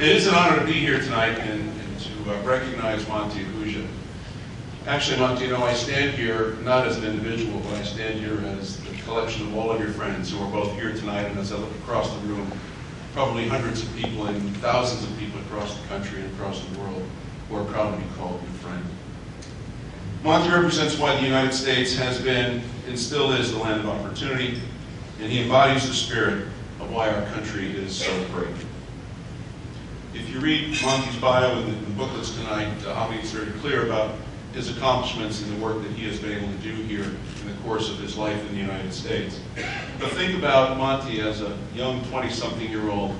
It is an honor to be here tonight and to recognize Monte Ahuja. Actually, Monte, you know, I stand here not as an individual, but I stand here as the collection of all of your friends who are both here tonight, and as I look across the room, probably hundreds of people and thousands of people across the country and across the world who are proud to be called your friend. Monte represents why the United States has been and still is the land of opportunity, and he embodies the spirit of why our country is so great. If you read Monte's bio in the booklets tonight, it's very clear about his accomplishments and the work that he has been able to do here in the course of his life in the United States. But think about Monte as a young 20-something-year-old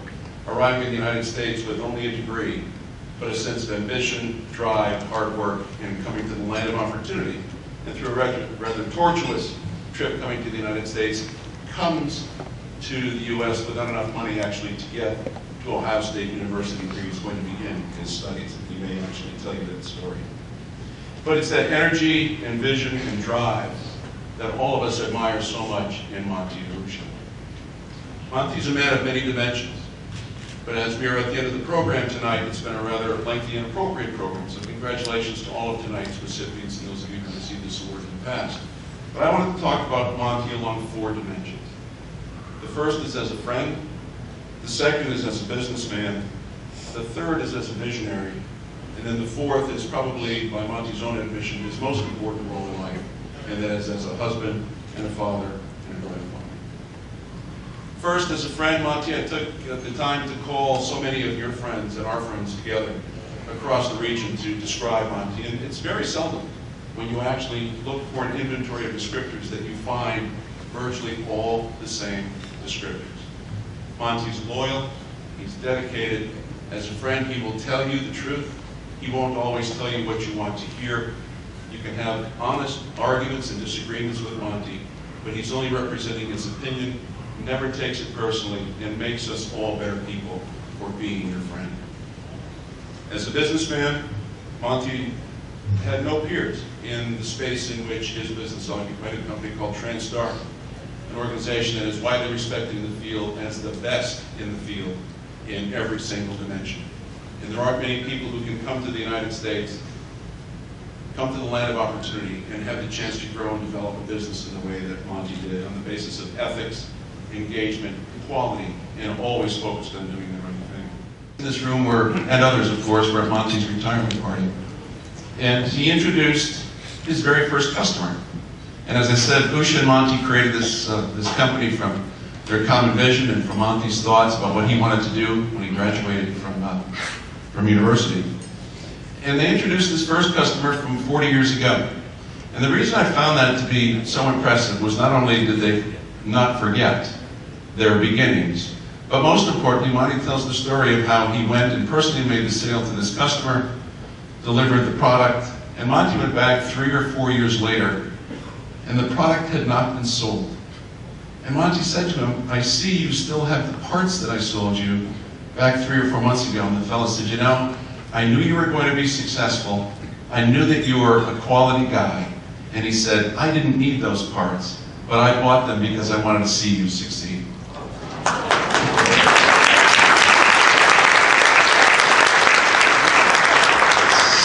arriving in the United States with only a degree, but a sense of ambition, drive, hard work, and coming to the land of opportunity. And through a rather tortuous trip coming to the United States, comes to the U.S. without enough money actually to get to Ohio State University, where he's going to begin his studies. He may actually tell you that story. But it's that energy and vision and drive that all of us admire so much in Monte Ahuja. Monte's a man of many dimensions, but as we are at the end of the program tonight, it's been a rather lengthy and appropriate program, so congratulations to all of tonight's recipients and those of you who received this award in the past. But I want to talk about Monte along 4 dimensions. The first is as a friend, the second is as a businessman, the third is as a visionary, and then the fourth is probably, by Monte's own admission, his most important role in life, and that is as a husband and a father and a grandfather. First, as a friend, Monte, I took the time to call so many of your friends and our friends together across the region to describe Monte, and it's very seldom when you actually look for an inventory of descriptors that you find virtually all the same descriptors. Monte's loyal, he's dedicated. As a friend, he will tell you the truth. He won't always tell you what you want to hear. You can have honest arguments and disagreements with Monte, but he's only representing his opinion, never takes it personally, and makes us all better people for being your friend. As a businessman, Monte had no peers in the space in which his business occupied, a company called TransStar, an organization that is widely respected in the field as the best in the field in every single dimension. And there aren't many people who can come to the United States, come to the land of opportunity, and have the chance to grow and develop a business in the way that Monte did, on the basis of ethics, engagement, quality, and always focused on doing the right thing. In this room and others, of course, were at Monte's retirement party. And he introduced his very first customer. And as I said, Ahuja and Monte created this company from their common vision and from Monte's thoughts about what he wanted to do when he graduated from university. And they introduced this first customer from 40 years ago. And the reason I found that to be so impressive was not only did they not forget their beginnings, but most importantly, Monte tells the story of how he went and personally made the sale to this customer, delivered the product, and Monte went back 3 or 4 years later, and the product had not been sold. And Monte said to him, "I see you still have the parts that I sold you back 3 or 4 months ago." And the fellow said, "You know, I knew you were going to be successful. I knew that you were a quality guy." And he said, "I didn't need those parts, but I bought them because I wanted to see you succeed."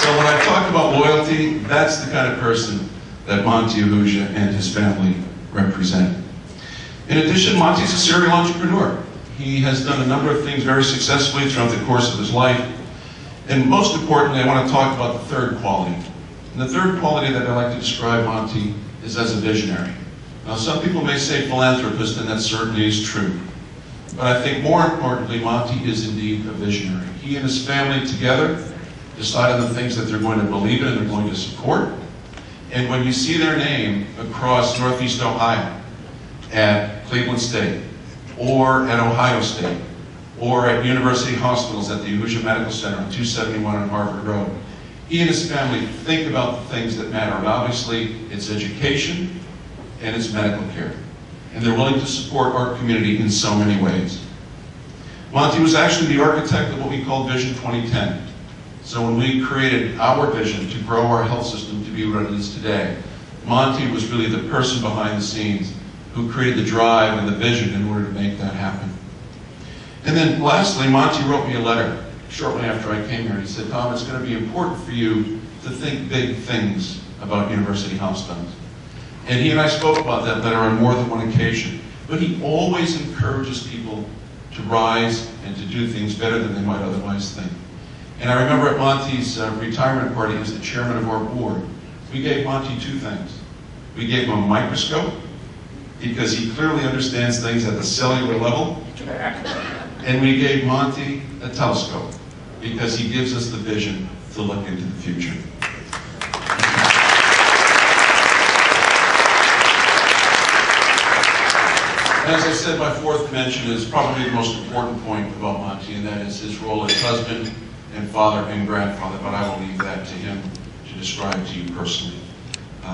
So when I talk about loyalty, that's the kind of person that Monte Ahuja and his family represent. In addition, Monte's a serial entrepreneur. He has done a number of things very successfully throughout the course of his life. And most importantly, I want to talk about the third quality. And the third quality that I like to describe Monte is as a visionary. Now, some people may say philanthropist, and that certainly is true. But I think more importantly, Monte is indeed a visionary. He and his family together decide on the things that they're going to believe in and they're going to support. And when you see their name across Northeast Ohio, at Cleveland State, or at Ohio State, or at University Hospitals at the Ahuja Medical Center on 271 on Harvard Road, he and his family think about the things that matter. And obviously, it's education and it's medical care. And they're willing to support our community in so many ways. Monte was actually the architect of what we call Vision 2010. So when we created our vision to grow our health system to be what it is today, Monte was really the person behind the scenes who created the drive and the vision in order to make that happen. And then lastly, Monte wrote me a letter shortly after I came here, and he said, Tom, it's going to be important for you to think big things about University House funds. And he and I spoke about that letter on more than one occasion. But he always encourages people to rise and to do things better than they might otherwise think. And I remember at Monte's retirement party, he was the chairman of our board. We gave Monte two things. We gave him a microscope, because he clearly understands things at the cellular level. And we gave Monte a telescope, because he gives us the vision to look into the future. As I said, my fourth mention is probably the most important point about Monte, and that is his role as husband and father and grandfather, but I will leave that to him to describe to you personally.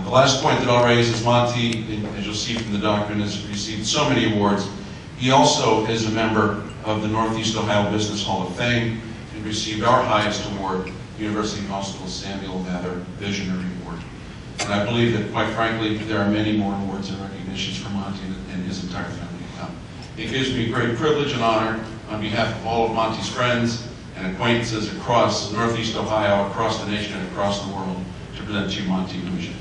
The last point that I'll raise is Monte, as you'll see from the document, has received so many awards. He also is a member of the Northeast Ohio Business Hall of Fame and received our highest award, University Hospital Samuel Mather Visionary Award. And I believe that, quite frankly, there are many more awards and recognitions for Monte and his entire family to come. It gives me great privilege and honor on behalf of all of Monte's friends and acquaintances across Northeast Ohio, across the nation, and across the world to present to you Monte Ahuja.